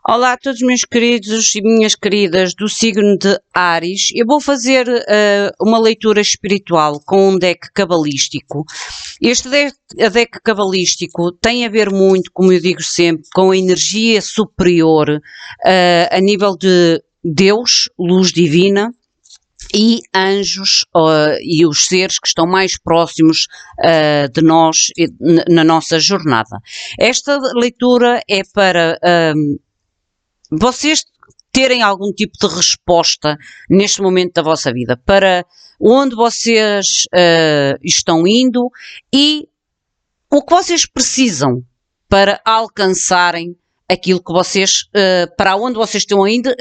Olá a todos meus queridos e minhas queridas do signo de Áries. Eu vou fazer uma leitura espiritual com um deck cabalístico. Este deck cabalístico tem a ver muito, como eu digo sempre, com a energia superior a nível de Deus, luz divina, e anjos e os seres que estão mais próximos de nós na nossa jornada. Esta leitura é para vocês terem algum tipo de resposta neste momento da vossa vida, para onde vocês estão indo e o que vocês precisam para alcançarem aquilo que vocês, para onde vocês estão indo,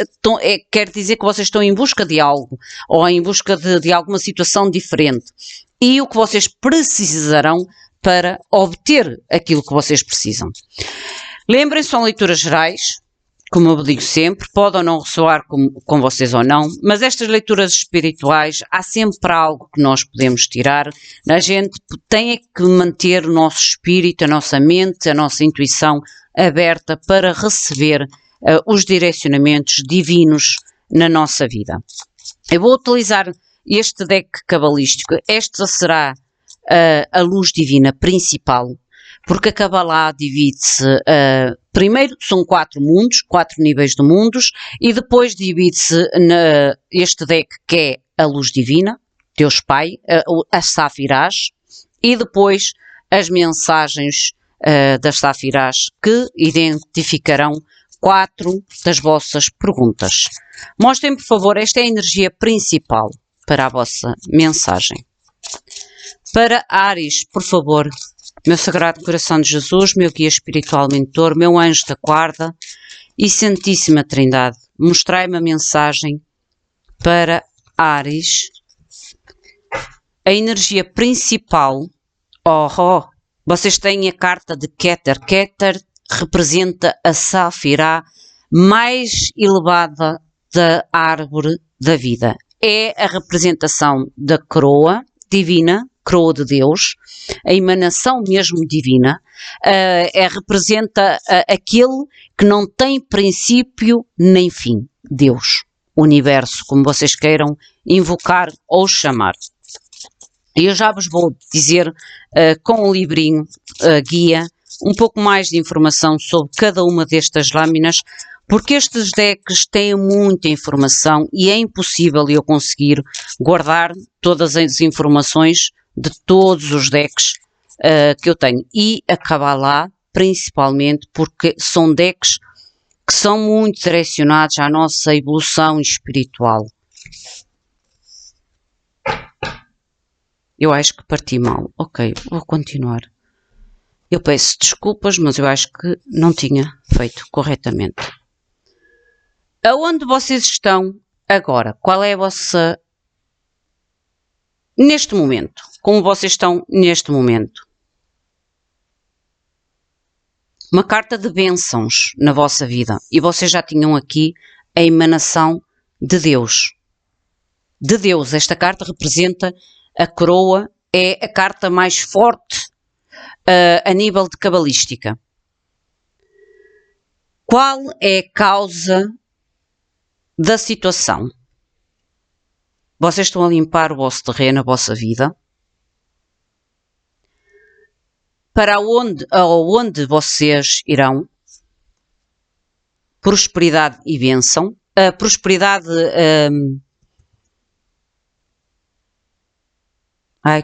quer dizer que vocês estão em busca de algo, ou em busca de alguma situação diferente, e o que vocês precisarão para obter aquilo que vocês precisam. Lembrem-se, são leituras gerais, como eu digo sempre, pode ou não ressoar com vocês ou não, mas estas leituras espirituais, há sempre algo que nós podemos tirar. A gente tem que manter o nosso espírito, a nossa mente, a nossa intuição aberta para receber os direcionamentos divinos na nossa vida. Eu vou utilizar este deck cabalístico. Esta será a luz divina principal, porque a Cabalá divide-se, primeiro são 4 mundos, 4 níveis de mundos, e depois divide-se este deck que é a luz divina, Deus Pai, as Safirás, e depois as mensagens das Safirás que identificarão 4 das vossas perguntas. Mostrem, por favor, esta é a energia principal para a vossa mensagem. Para Áries, por favor, meu Sagrado Coração de Jesus, meu guia espiritual mentor, meu anjo da guarda e Santíssima Trindade, mostrai-me a mensagem para Áries. A energia principal, vocês têm a carta de Keter. Keter representa a Safirá mais elevada da árvore da vida. É a representação da coroa divina, coroa de Deus, a emanação mesmo divina, representa aquele que não tem princípio nem fim, Deus, universo, como vocês queiram invocar ou chamar. E eu já vos vou dizer com o livrinho guia um pouco mais de informação sobre cada uma destas lâminas, porque estes decks têm muita informação e é impossível eu conseguir guardar todas as informações de todos os decks que eu tenho. E a Cabalá, principalmente, porque são decks que são muito direcionados à nossa evolução espiritual. Eu acho que parti mal. Ok, vou continuar. Eu peço desculpas, mas eu acho que não tinha feito corretamente. Aonde vocês estão agora? Qual é a vossa... Neste momento, como vocês estão neste momento? Uma carta de bênçãos na vossa vida. E vocês já tinham aqui a emanação de Deus. De Deus. Esta carta representa a coroa, é a carta mais forte a nível de cabalística. Qual é a causa da situação? Vocês estão a limpar o vosso terreno, a vossa vida. Para onde vocês irão? Prosperidade e bênção. A prosperidade...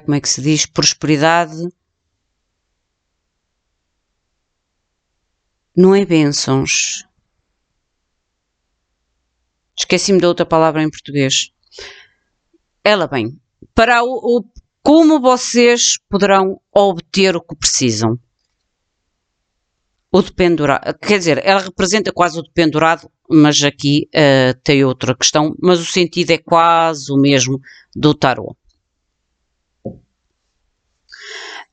como é que se diz? Prosperidade... Não é bênçãos. Esqueci-me da outra palavra em português. Ela bem, para como vocês poderão obter o que precisam? O dependurado, quer dizer, ela representa quase o dependurado, mas aqui tem outra questão, mas o sentido é quase o mesmo do tarô.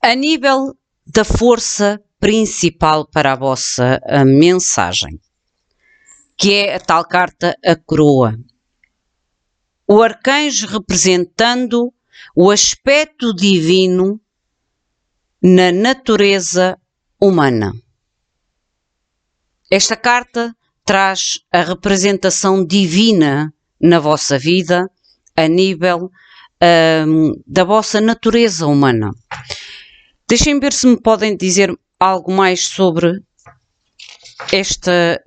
A nível da força principal para a vossa mensagem, que é a tal carta, a coroa. O arcanjo representando o aspecto divino na natureza humana. Esta carta traz a representação divina na vossa vida, a nível da vossa natureza humana. Deixem ver se me podem dizer algo mais sobre esta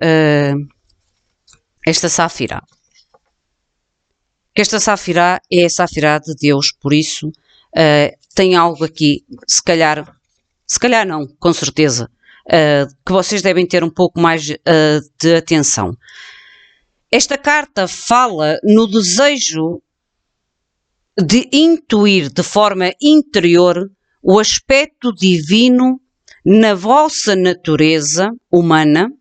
Safirá. Esta Safirá é a Safirá de Deus, por isso tem algo aqui, se calhar não, com certeza, que vocês devem ter um pouco mais de atenção. Esta carta fala no desejo de intuir de forma interior o aspecto divino na vossa natureza humana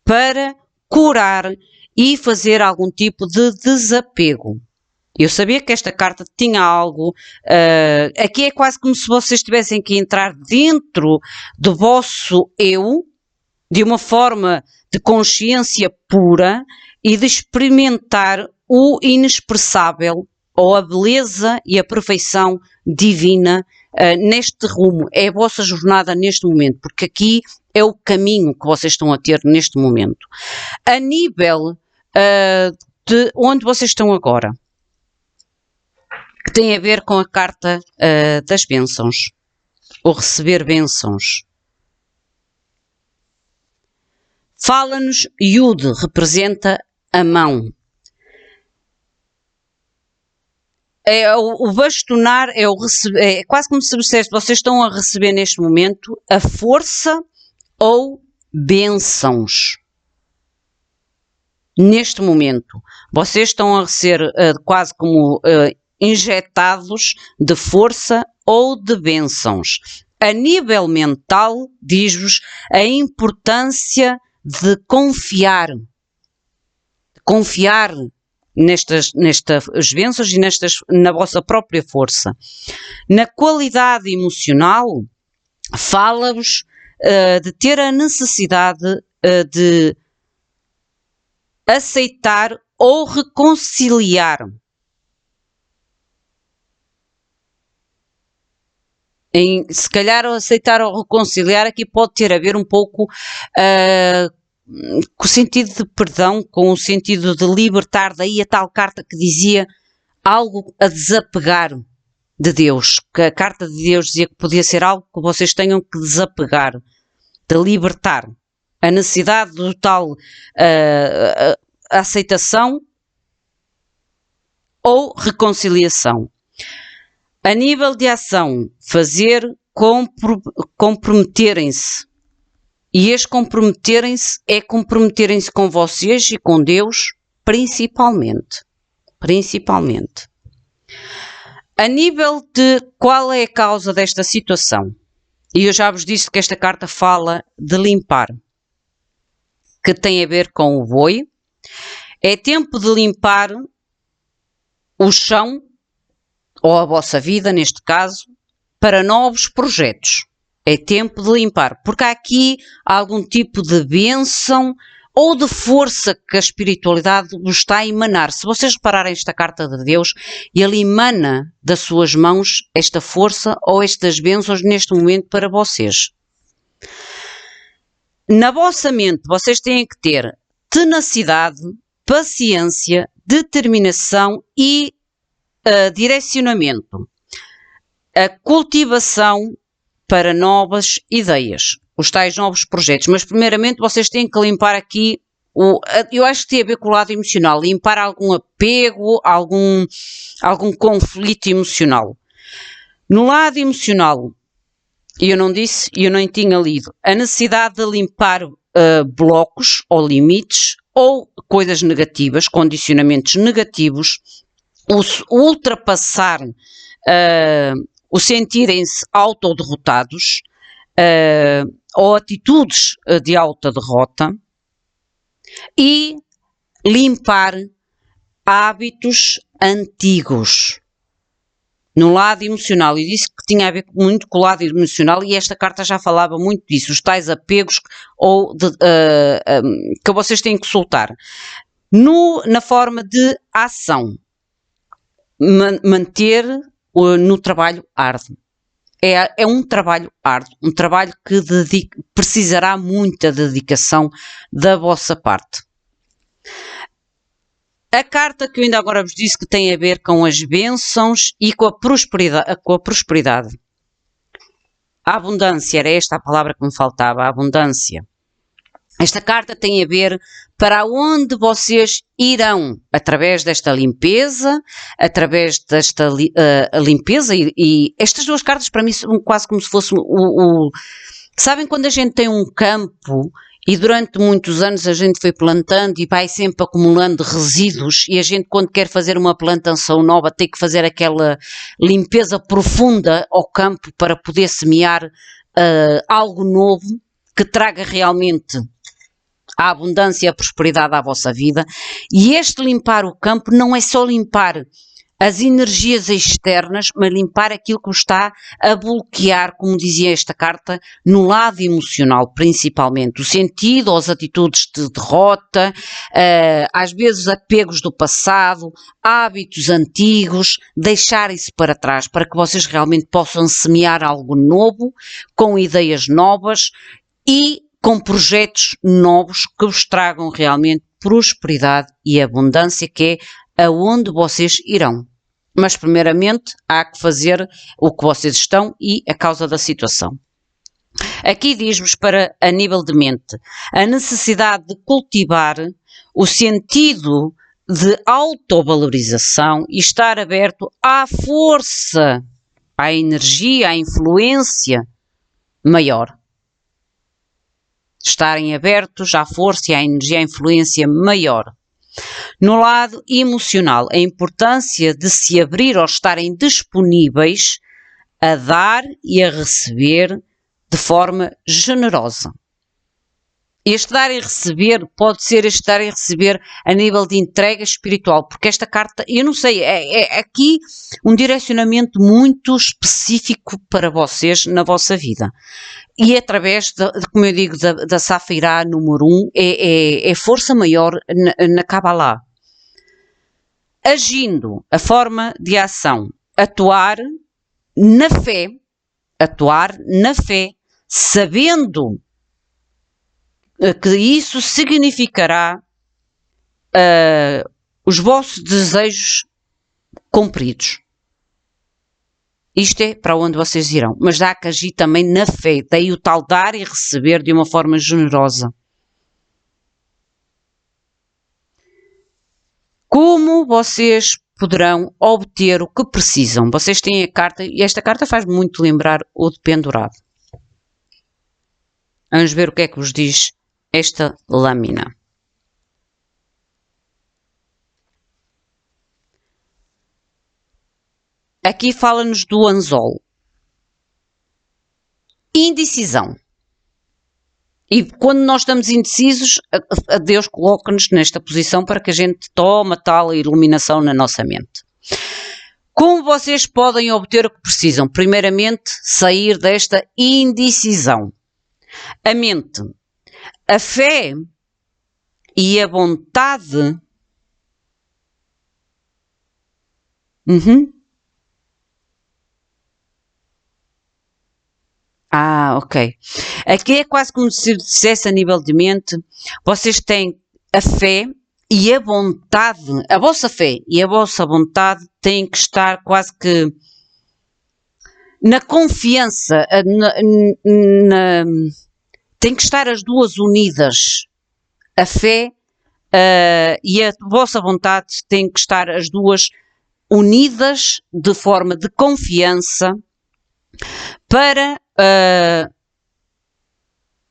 para curar e fazer algum tipo de desapego. Eu sabia que esta carta tinha algo, aqui é quase como se vocês tivessem que entrar dentro do vosso eu, de uma forma de consciência pura e de experimentar o inexpressável, ou a beleza e a perfeição divina neste rumo. É a vossa jornada neste momento, porque aqui é o caminho que vocês estão a ter neste momento. A nível de onde vocês estão agora, que tem a ver com a carta das bênçãos, ou receber bênçãos. Fala-nos, Yud representa a mão. O bastonar é o receber, é quase como se dissesse, vocês estão a receber neste momento a força ou bênçãos. Neste momento, vocês estão a ser quase como injetados de força ou de bênçãos. A nível mental, diz-vos a importância de confiar nestas bênçãos e na vossa própria força. Na qualidade emocional, fala-vos de ter a necessidade de aceitar ou reconciliar. Se calhar aceitar ou reconciliar aqui pode ter a ver um pouco com o sentido de perdão, com o sentido de libertar, daí a tal carta que dizia algo a desapegar de Deus, que a carta de Deus dizia que podia ser algo que vocês tenham que desapegar, de libertar. A necessidade do tal aceitação ou reconciliação. A nível de ação, fazer comprometerem-se. E este comprometerem-se é comprometerem-se com vocês e com Deus, principalmente. Principalmente. A nível de qual é a causa desta situação, e eu já vos disse que esta carta fala de limpar, que tem a ver com o boi. É tempo de limpar o chão, ou a vossa vida, neste caso, para novos projetos. É tempo de limpar, porque há aqui algum tipo de bênção ou de força que a espiritualidade vos está a emanar. Se vocês repararem esta carta de Deus, ele emana das suas mãos esta força ou estas bênçãos neste momento para vocês. Na vossa mente, vocês têm que ter tenacidade, paciência, determinação e direcionamento. A cultivação para novas ideias, os tais novos projetos. Mas primeiramente vocês têm que limpar aqui, eu acho que tem a ver com o lado emocional, limpar algum apego, algum conflito emocional. No lado emocional, eu não disse, eu não tinha lido, a necessidade de limpar blocos ou limites ou coisas negativas, condicionamentos negativos, ultrapassar o sentirem-se autoderrotados ou atitudes de autoderrota e limpar hábitos antigos. No lado emocional, eu disse que tinha a ver muito com o lado emocional e esta carta já falava muito disso, os tais apegos que vocês têm que soltar. Na forma de ação, manter no trabalho árduo. É um trabalho árduo, um trabalho que precisará muita dedicação da vossa parte. A carta que eu ainda agora vos disse que tem a ver com as bênçãos e com a prosperidade. A abundância, era esta a palavra que me faltava, a abundância. Esta carta tem a ver para onde vocês irão, através desta limpeza, através desta limpeza, e estas duas cartas para mim são quase como se fosse Sabem quando a gente tem um campo e durante muitos anos a gente foi plantando e vai sempre acumulando resíduos e a gente quando quer fazer uma plantação nova tem que fazer aquela limpeza profunda ao campo para poder semear algo novo que traga realmente a abundância e a prosperidade à vossa vida. E este limpar o campo não é só limpar as energias externas, mas limpar aquilo que está a bloquear, como dizia esta carta, no lado emocional, principalmente. O sentido ou as atitudes de derrota, às vezes apegos do passado, hábitos antigos, deixarem-se para trás, para que vocês realmente possam semear algo novo, com ideias novas e com projetos novos que vos tragam realmente prosperidade e abundância, que é aonde vocês irão. Mas primeiramente há que fazer o que vocês estão e a causa da situação. Aqui diz-vos para a nível de mente, a necessidade de cultivar o sentido de autovalorização e estar aberto à força, à energia, à influência maior. Estarem abertos à força e à energia, à influência maior. No lado emocional, a importância de se abrir ou estarem disponíveis a dar e a receber de forma generosa. Este dar e receber pode ser este dar e receber a nível de entrega espiritual, porque esta carta, eu não sei, é aqui um direcionamento muito específico para vocês na vossa vida. E através, como eu digo, da Safirá número 1, é força maior na Kabbalah. Agindo, a forma de ação, atuar na fé, sabendo que isso significará os vossos desejos cumpridos. Isto é para onde vocês irão, mas há que agir também na fé, daí o tal dar e receber de uma forma generosa. Como vocês poderão obter o que precisam? Vocês têm a carta, e esta carta faz muito lembrar o de pendurado. Vamos ver o que é que vos diz esta lâmina. Aqui fala-nos do anzol. Indecisão. E quando nós estamos indecisos, Deus coloca-nos nesta posição para que a gente tome tal iluminação na nossa mente. Como vocês podem obter o que precisam? Primeiramente, sair desta indecisão. A mente, a fé e a vontade. Ok. Aqui é quase como se dissesse a nível de mente, vocês têm a fé e a vontade, a vossa fé e a vossa vontade têm que estar quase que na confiança, têm que estar as duas unidas. A fé e a vossa vontade têm que estar as duas unidas de forma de confiança para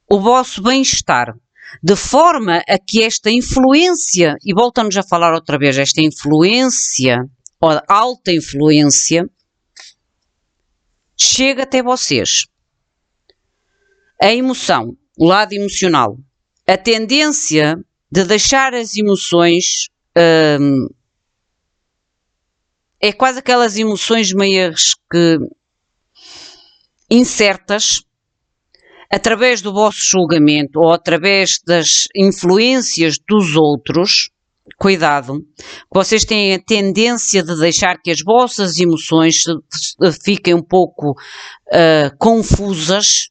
o vosso bem-estar, de forma a que esta influência, e voltamos a falar outra vez, esta influência, ou alta influência, chega até vocês. A emoção, o lado emocional, a tendência de deixar as emoções, é quase aquelas emoções meias que incertas, através do vosso julgamento ou através das influências dos outros, cuidado, vocês têm a tendência de deixar que as vossas emoções fiquem um pouco confusas,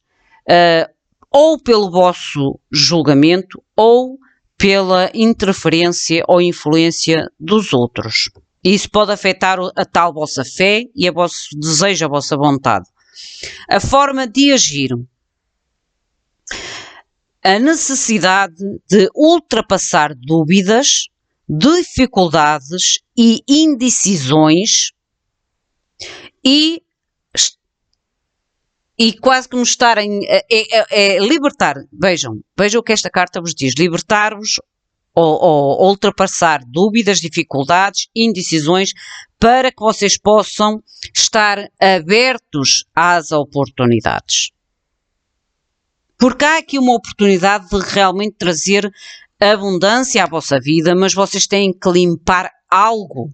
ou pelo vosso julgamento, ou pela interferência ou influência dos outros. Isso pode afetar a tal vossa fé e o vosso desejo, a vossa vontade. A forma de agir. A necessidade de ultrapassar dúvidas, dificuldades e indecisões e quase que nos estarem libertar. Vejam o que esta carta vos diz. Libertar-vos ou ultrapassar dúvidas, dificuldades, indecisões, para que vocês possam estar abertos às oportunidades. Porque há aqui uma oportunidade de realmente trazer abundância à vossa vida, mas vocês têm que limpar algo,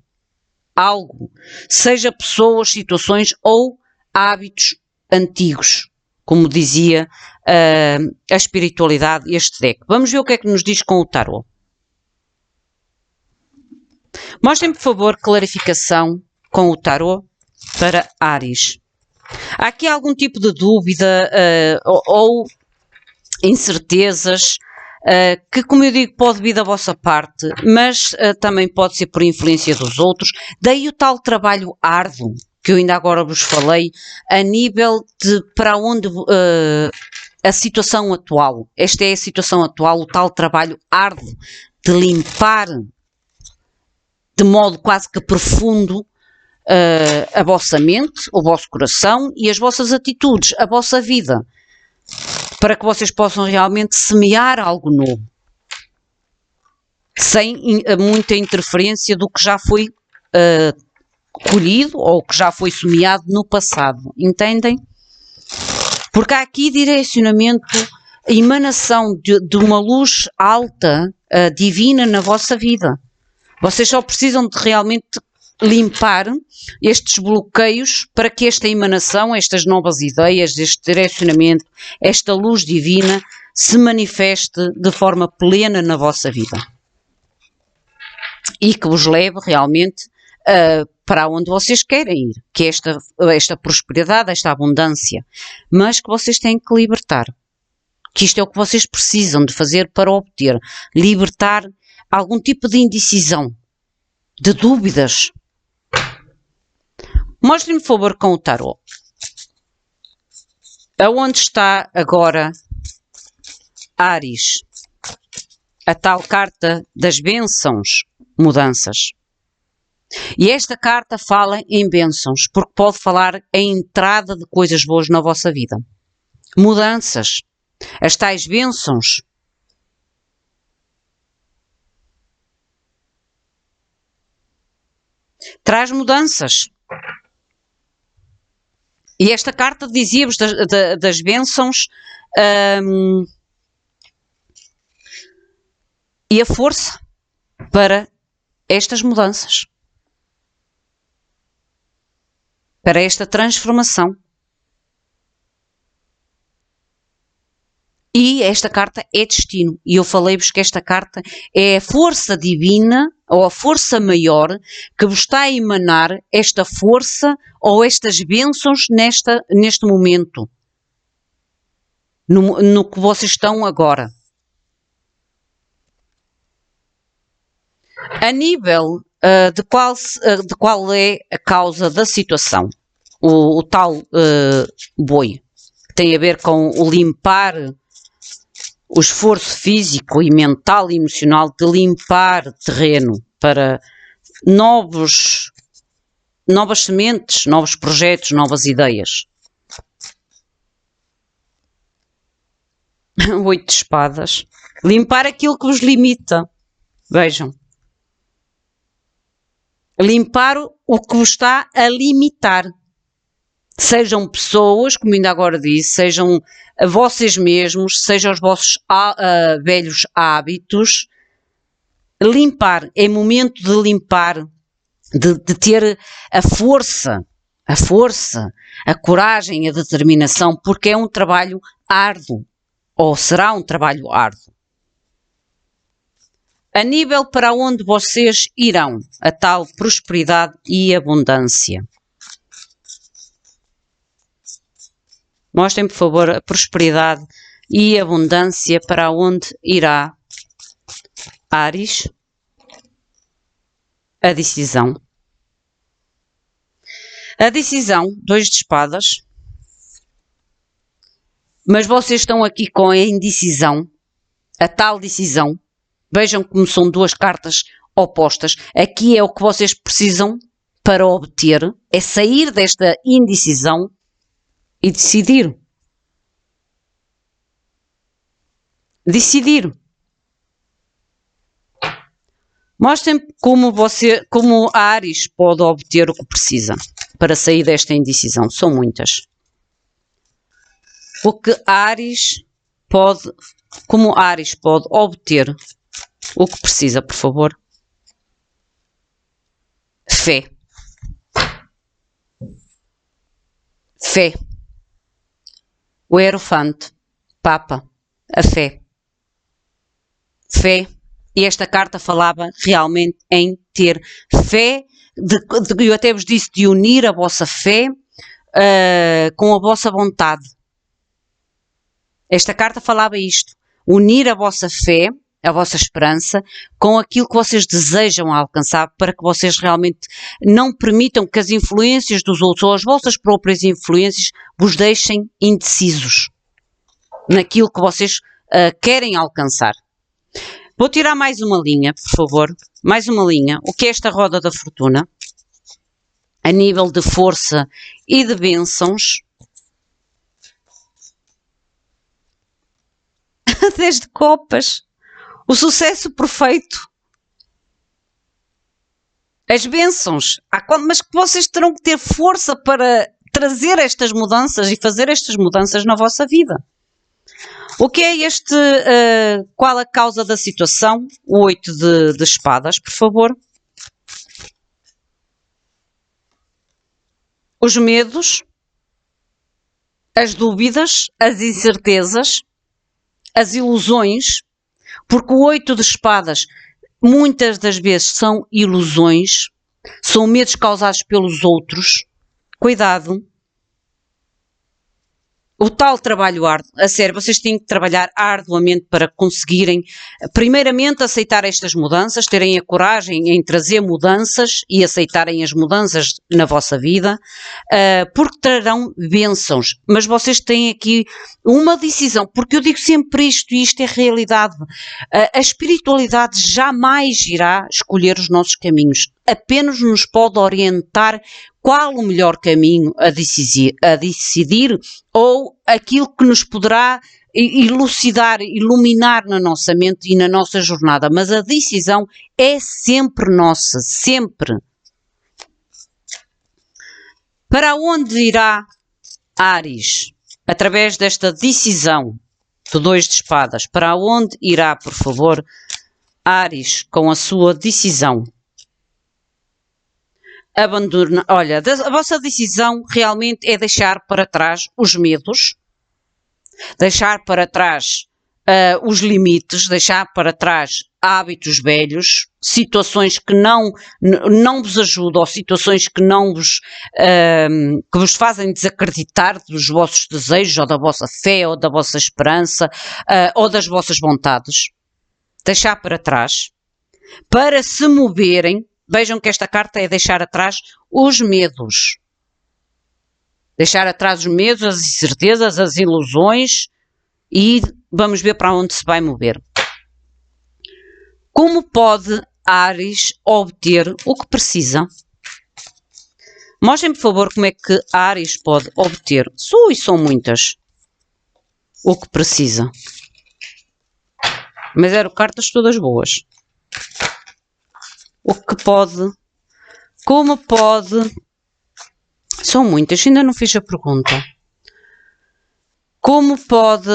seja pessoas, situações ou hábitos antigos, como dizia a espiritualidade e este deck. Vamos ver o que é que nos diz com o tarot. Mostrem, por favor, clarificação com o tarot para Áries. Há aqui algum tipo de dúvida ou incertezas que, como eu digo, pode vir da vossa parte, mas também pode ser por influência dos outros. Daí o tal trabalho árduo que eu ainda agora vos falei, a nível de para onde a situação atual. Esta é a situação atual, o tal trabalho árduo de limpar de modo quase que profundo a vossa mente, o vosso coração e as vossas atitudes, a vossa vida, para que vocês possam realmente semear algo novo, sem muita interferência do que já foi colhido ou que já foi semeado no passado, entendem? Porque há aqui direcionamento, emanação de uma luz alta, divina na vossa vida. Vocês só precisam de realmente limpar estes bloqueios para que esta emanação, estas novas ideias, este direcionamento, esta luz divina se manifeste de forma plena na vossa vida. E que vos leve realmente para onde vocês querem ir, que é esta prosperidade, esta abundância. Mas que vocês têm que libertar. Que isto é o que vocês precisam de fazer para obter. Libertar algum tipo de indecisão, de dúvidas. Mostrem-me, por favor, com o tarot. Aonde está agora Áries? A tal carta das bênçãos, mudanças. E esta carta fala em bênçãos, porque pode falar em entrada de coisas boas na vossa vida. Mudanças. As tais bênçãos. Traz mudanças. E esta carta dizia-vos das bênçãos e a força para estas mudanças. Para esta transformação. E esta carta é destino. E eu falei-vos que esta carta é a força divina, ou a força maior, que vos está a emanar esta força ou estas bênçãos neste momento. No que vocês estão agora. A nível de qual é a causa da situação. O tal boi. Que tem a ver com o limpar, o esforço físico e mental e emocional de limpar terreno para novas sementes, novos projetos, novas ideias. 8 de espadas. Limpar aquilo que vos limita. Vejam. Limpar o que vos está a limitar. Sejam pessoas, como ainda agora disse, sejam vocês mesmos, sejam os vossos velhos hábitos. Limpar, é momento de limpar, de ter a força, a coragem, a determinação, porque é um trabalho árduo, ou será um trabalho árduo. a nível para onde vocês irão, a tal prosperidade e abundância. Mostrem, por favor, a prosperidade e abundância para onde irá Áries. A decisão. A decisão, 2 de espadas. Mas vocês estão aqui com a indecisão, a tal decisão. Vejam como são 2 cartas opostas. Aqui é o que vocês precisam para obter, é sair desta indecisão e decidir. Decidir. Mostrem como a Áries pode obter o que precisa para sair desta indecisão. São muitas. O que Áries pode, como Áries pode obter o que precisa, por favor. Fé. Fé. O Hierofante. Papa. A fé. Fé. E esta carta falava realmente em ter fé, eu até vos disse de unir a vossa fé com a vossa vontade. Esta carta falava isto, unir a vossa fé, a vossa esperança, com aquilo que vocês desejam alcançar, para que vocês realmente não permitam que as influências dos outros ou as vossas próprias influências vos deixem indecisos naquilo que vocês querem alcançar. Vou tirar mais uma linha, por favor. Mais uma linha. O que é esta roda da fortuna? A nível de força e de bênçãos. 10 de copas. O sucesso perfeito. As bênçãos. Mas que vocês terão que ter força para trazer estas mudanças e fazer estas mudanças na vossa vida. O que é este, qual a causa da situação? O 8 de espadas, por favor. Os medos, as dúvidas, as incertezas, as ilusões, porque o 8 de espadas muitas das vezes são ilusões, são medos causados pelos outros. Cuidado. O tal trabalho árduo, a sério, vocês têm que trabalhar arduamente para conseguirem, primeiramente, aceitar estas mudanças, terem a coragem em trazer mudanças e aceitarem as mudanças na vossa vida, porque trarão bênçãos. Mas vocês têm aqui uma decisão, porque eu digo sempre isto, e isto é realidade. A espiritualidade jamais irá escolher os nossos caminhos, apenas nos pode orientar qual o melhor caminho a decidir ou aquilo que nos poderá elucidar, iluminar na nossa mente e na nossa jornada. Mas a decisão é sempre nossa, sempre. Para onde irá Áries? Através desta decisão de 2 de espadas. Para onde irá, por favor, Áries com a sua decisão? Abandona, olha, a vossa decisão realmente é deixar para trás os medos, deixar para trás os limites, deixar para trás hábitos velhos, situações que não vos ajudam, ou situações que que vos fazem desacreditar dos vossos desejos, ou da vossa fé, ou da vossa esperança, ou das vossas vontades. Deixar para trás, para se moverem. Vejam que esta carta é deixar atrás os medos. Deixar atrás os medos, as incertezas, as ilusões e vamos ver para onde se vai mover. Como pode Áries obter o que precisa? Mostrem, por favor, como é que Áries pode obter. São muitas. O que precisa. Mas eram cartas todas boas. O que pode, como pode, são muitas, ainda não fiz a pergunta. Como pode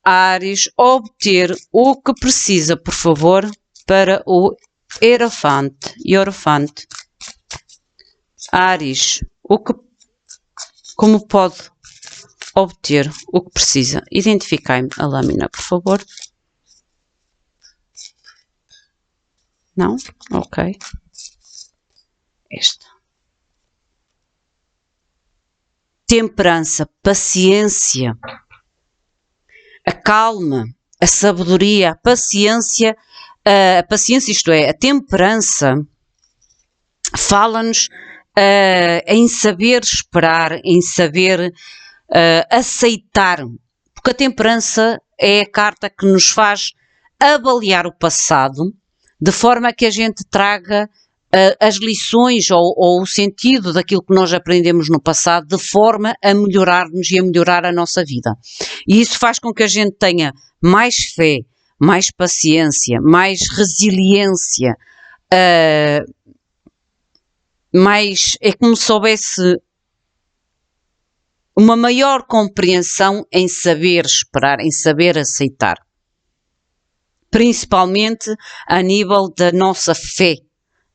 Áries obter o que precisa, por favor, para o Hierofante? Áries, como pode obter o que precisa? Identificai-me a lâmina, por favor. Não? Ok. Esta. Temperança, paciência, a calma, a sabedoria, a paciência, isto é, a temperança, fala-nos em saber esperar, em saber aceitar, porque a temperança é a carta que nos faz avaliar o passado, de forma que a gente traga as lições ou o sentido daquilo que nós aprendemos no passado, de forma a melhorar-nos e a melhorar a nossa vida. E isso faz com que a gente tenha mais fé, mais paciência, mais resiliência, mais, é como se houvesse uma maior compreensão em saber esperar, em saber aceitar. Principalmente a nível da nossa fé,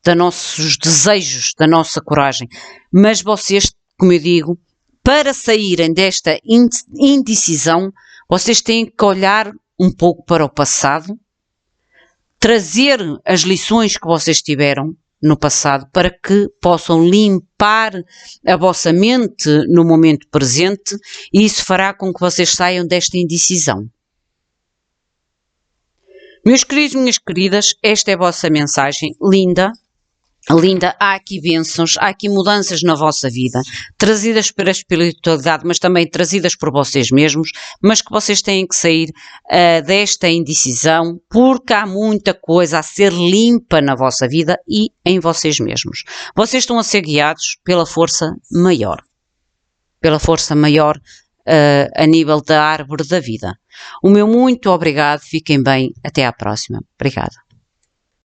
dos nossos desejos, da nossa coragem. Mas vocês, como eu digo, para saírem desta indecisão, vocês têm que olhar um pouco para o passado, trazer as lições que vocês tiveram no passado para que possam limpar a vossa mente no momento presente, e isso fará com que vocês saiam desta indecisão. Meus queridos, minhas queridas, esta é a vossa mensagem linda. Linda, há aqui bênçãos, há aqui mudanças na vossa vida, trazidas pela espiritualidade, mas também trazidas por vocês mesmos, mas que vocês têm que sair desta indecisão, porque há muita coisa a ser limpa na vossa vida e em vocês mesmos. Vocês estão a ser guiados pela força maior, a nível da árvore da vida. O meu muito obrigado, fiquem bem, até à próxima. Obrigada.